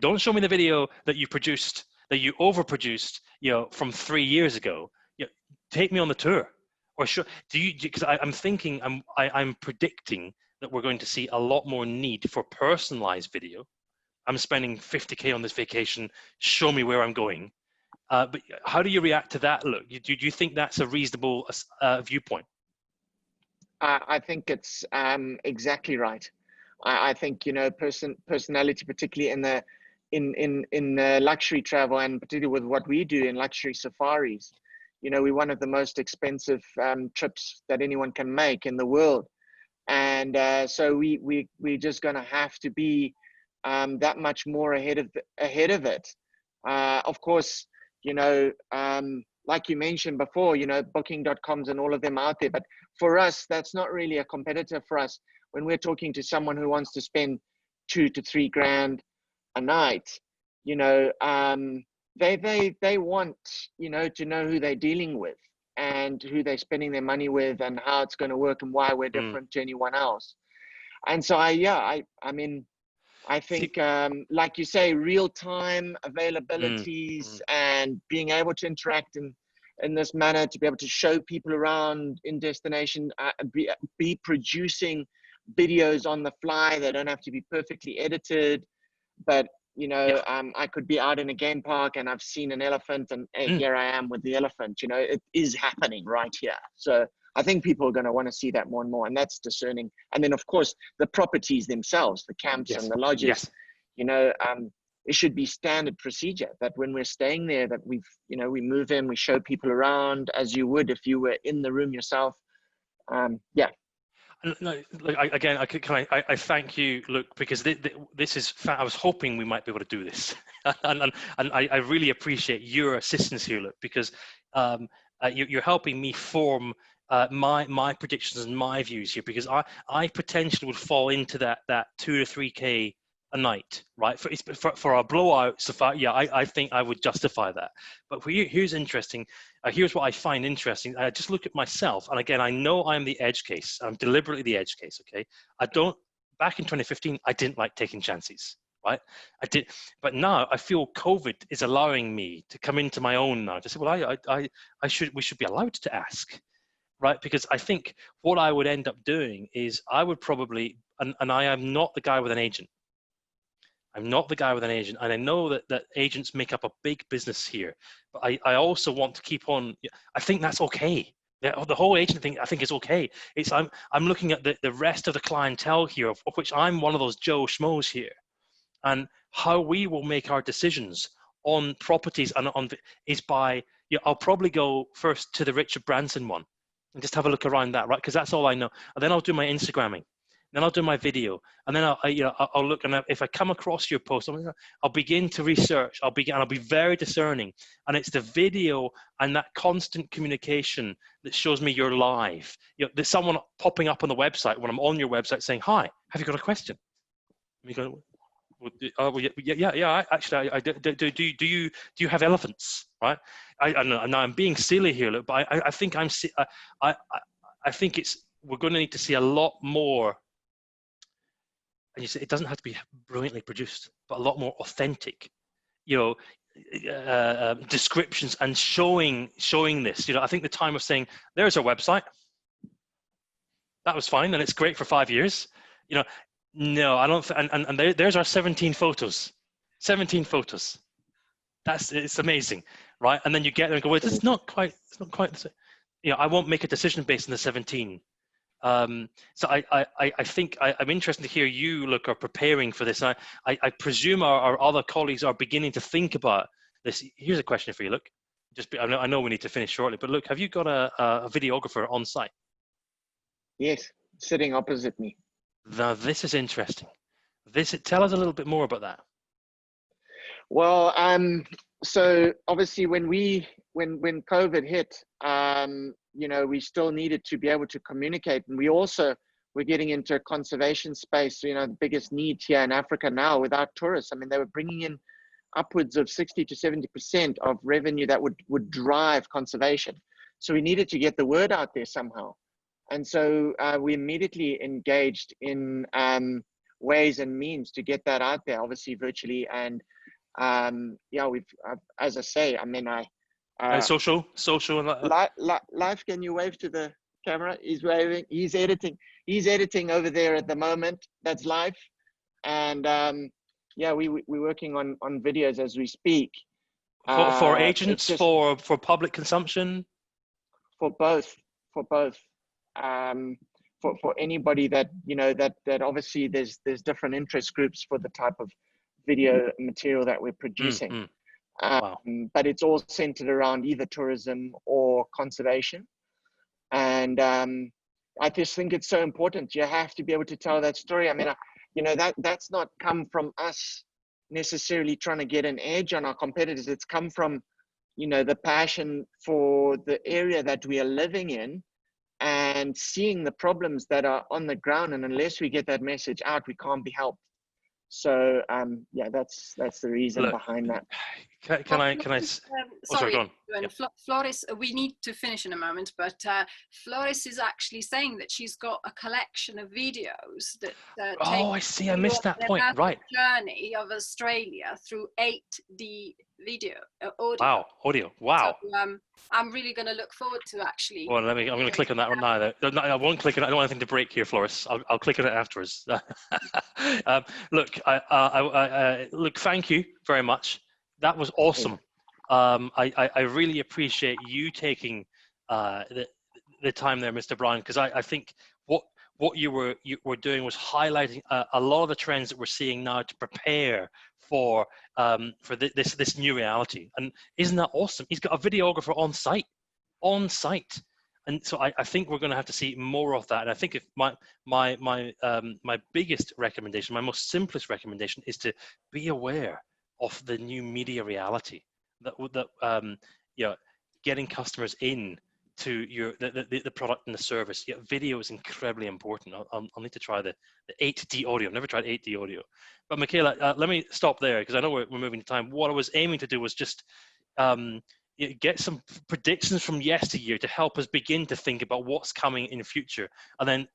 Don't show me the video that you produced, that you overproduced, from 3 years ago. Take me on the tour, or because I'm predicting that we're going to see a lot more need for personalized video. I'm spending 50K on this vacation. Show me where I'm going. But how do you react to that? Look, do you think that's a reasonable viewpoint? I think it's exactly right. I think, personality, particularly in the luxury travel, and particularly with what we do in luxury safaris, we're one of the most expensive trips that anyone can make in the world, and so we're just going to have to be that much more ahead of it. Of course, like you mentioned before, booking.coms and all of them out there, but for us, that's not really a competitor for us. When we're talking to someone who wants to spend 2 to 3 grand a night, they want, to know who they're dealing with and who they're spending their money with and how it's going to work and why we're different to anyone else. And so I think, like you say, real-time availabilities and being able to interact in this manner, to be able to show people around in destination, be producing videos on the fly. They don't have to be perfectly edited, but I could be out in a game park and I've seen an elephant, and here I am with the elephant. It is happening right here. So I think people are going to want to see that more and more, and that's discerning. And then, of course, the properties themselves, the camps and the lodges, it should be standard procedure that when we're staying there, that we move in, we show people around as you would if you were in the room yourself. No, again, I thank you, look, because this is, I was hoping we might be able to do this, and I really appreciate your assistance here, look, because you're helping me form my predictions and my views here, because I potentially would fall into that 2 to 3K a night, right? For a blowout safari, I think I would justify that. But here's interesting. Here's what I find interesting. I just look at myself, and again, I know I'm the edge case. I'm deliberately the edge case. Okay, back in 2015, I didn't like taking chances, right? I did, but now I feel COVID is allowing me to come into my own now to say, well, we should be allowed to ask, right? Because I think what I would end up doing is I would probably, and I am not the guy with an agent. I'm not the guy with an agent, and I know that agents make up a big business here, but I also want to keep on. I think that's okay. The whole agent thing, I think, is okay. I'm looking at the rest of the clientele here, of which I'm one of those Joe Schmoes here, and how we will make our decisions on properties and is by, I'll probably go first to the Richard Branson one and just have a look around that, right? Because that's all I know, and then I'll do my Instagramming. Then I'll do my video, and then I'll look, and if I come across your post, I'll begin to research. I'll be very discerning, and it's the video and that constant communication that shows me you're live. There's someone popping up on the website when I'm on your website saying, "Hi, have you got a question?" You go, actually, do you have elephants, right? I know I'm being silly here, look, but I think I think we're going to need to see a lot more. And you say it doesn't have to be brilliantly produced, but a lot more authentic, descriptions and showing this. I think the time of saying, there's our website, that was fine, and it's great for 5 years. No, I don't. And there's our 17 photos. 17 photos. It's amazing. right? And then you get there and go, well, it's not quite the same. You know, I won't make a decision based on the 17. So I think I'm interested to hear you, Luke, are preparing for this. I presume our other colleagues are beginning to think about this. Here's a question for you, Luke. I know we need to finish shortly, but Luke, have you got a videographer on site? Yes, sitting opposite me. Now, this is interesting. Tell us a little bit more about that. Well, so obviously when COVID hit, you know, we still needed to be able to communicate, and we're getting into a conservation space. You know, the biggest need here in Africa now without tourists. I mean, they were bringing in upwards of 60 to 70% of revenue that would drive conservation. So we needed to get the word out there somehow. And so we immediately engaged in ways and means to get that out there, obviously virtually. And yeah, as I say, I mean, social and live. Can you wave to the camera? He's waving. He's editing over there at the moment. That's live. And yeah, we're working on videos as we speak. For agents, for public consumption, for both. For anybody that, you know, that obviously there's different interest groups for the type of video material that we're producing. Wow. But it's all centered around either tourism or conservation. And I just think it's so important. You have to be able to tell that story. I mean, you know, that's not come from us necessarily trying to get an edge on our competitors. It's come from, you know, the passion for the area that we are living in and seeing the problems that are on the ground. And unless we get that message out, we can't be helped. So yeah, that's the reason behind that. Can I sorry, go on. Yeah. Floris, we need to finish in a moment, but Floris is actually saying that she's got a collection of videos that oh, I see. I missed that point. Right. Journey of Australia through 8D video audio. Wow, audio. Wow. So, I'm really going to look forward to actually. Well, I'm going to click on that one now. No, I won't click on it. I don't want anything to break here, Floris. I'll click on it afterwards. Look, look, thank you very much. That was awesome. I really appreciate you taking the time there, Mr. Brown, because I think what you were doing was highlighting a lot of the trends that we're seeing now to prepare for this new reality. And isn't that awesome? He's got a videographer on site. And so I think we're going to have to see more of that. And I think if my biggest recommendation, my most simplest recommendation, is to be aware of the new media reality that you know, getting customers in to the product and the service. Yeah, video is incredibly important. I'll need to try the 8D audio. I've never tried 8D audio. But Micaela, let me stop there because I know we're moving to time. What I was aiming to do was just get some predictions from yesteryear to help us begin to think about what's coming in the future. And then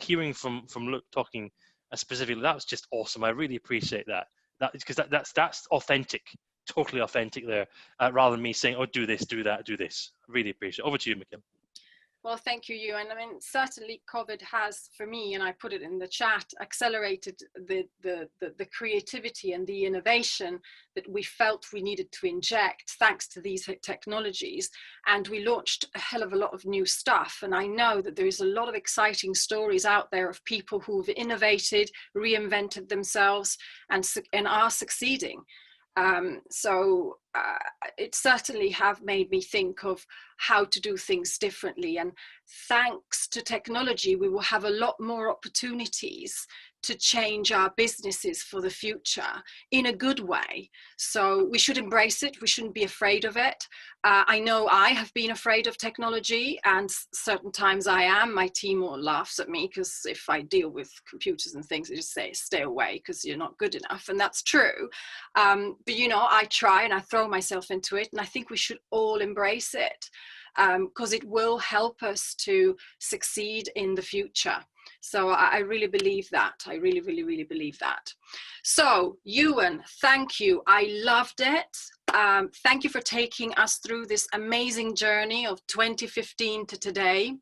hearing from Luke talking specifically, that was just awesome. I really appreciate that. Because that's authentic, totally authentic there, rather than me saying, oh, do this, do that, do this. I really appreciate it. Over to you, Micaela. Well, thank you, Ewan. I mean, certainly COVID has, for me, and I put it in the chat, accelerated the creativity and the innovation that we felt we needed to inject thanks to these technologies. And we launched a hell of a lot of new stuff. And I know that there is a lot of exciting stories out there of people who've innovated, reinvented themselves, and are succeeding. So it certainly have made me think of how to do things differently, and thanks to technology we will have a lot more opportunities to change our businesses for the future in a good way. So we should embrace it. We shouldn't be afraid of it. I know I have been afraid of technology, and certain times I am. My team all laughs at me because if I deal with computers and things, they just say, stay away because you're not good enough. And that's true. But, you know, I try and I throw myself into it, and I think we should all embrace it because it will help us to succeed in the future. So I really believe that. I really, really, really believe that. So Ewan, thank you. I loved it. Thank you for taking us through this amazing journey of 2015 to today.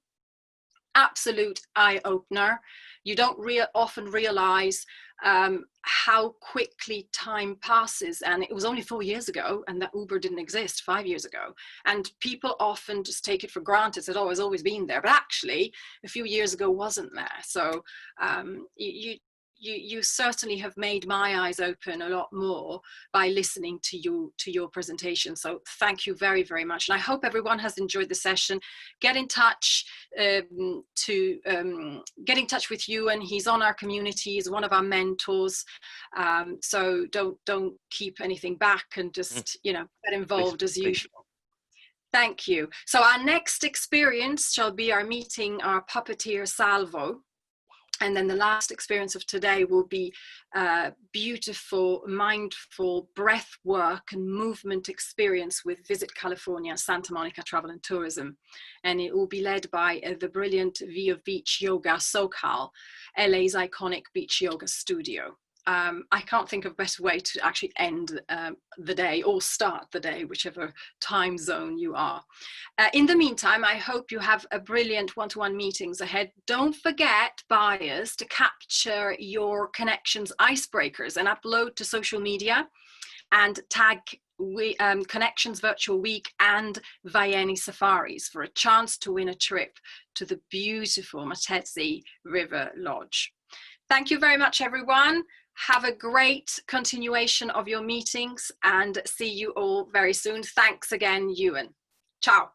Absolute eye-opener. You don't often realize how quickly time passes. And it was only 4 years ago, and that Uber didn't exist 5 years ago. And people often just take it for granted that, oh, it's always been there. But actually, a few years ago wasn't there. So you certainly have made my eyes open a lot more by listening to your presentation. So thank you very, very much. And I hope everyone has enjoyed the session. Get in touch get in touch with Ewan. He's on our community. He's one of our mentors. So don't keep anything back, and just, you know, get involved as usual. Thank you. So our next experience shall be our meeting our puppeteer Salvo. And then the last experience of today will be beautiful, mindful breath work and movement experience with Visit California, Santa Monica Travel and Tourism. And it will be led by the brilliant V of Beach Yoga SoCal, LA's iconic beach yoga studio. I can't think of a better way to actually end the day or start the day, whichever time zone you are. In the meantime, I hope you have a brilliant one-to-one meetings ahead. Don't forget, buyers, to capture your connections icebreakers and upload to social media and tag Connections Virtual Week and Vianney Safaris for a chance to win a trip to the beautiful Matezzi River Lodge. Thank you very much, everyone. Have a great continuation of your meetings, and see you all very soon. Thanks again, Ewan. Ciao.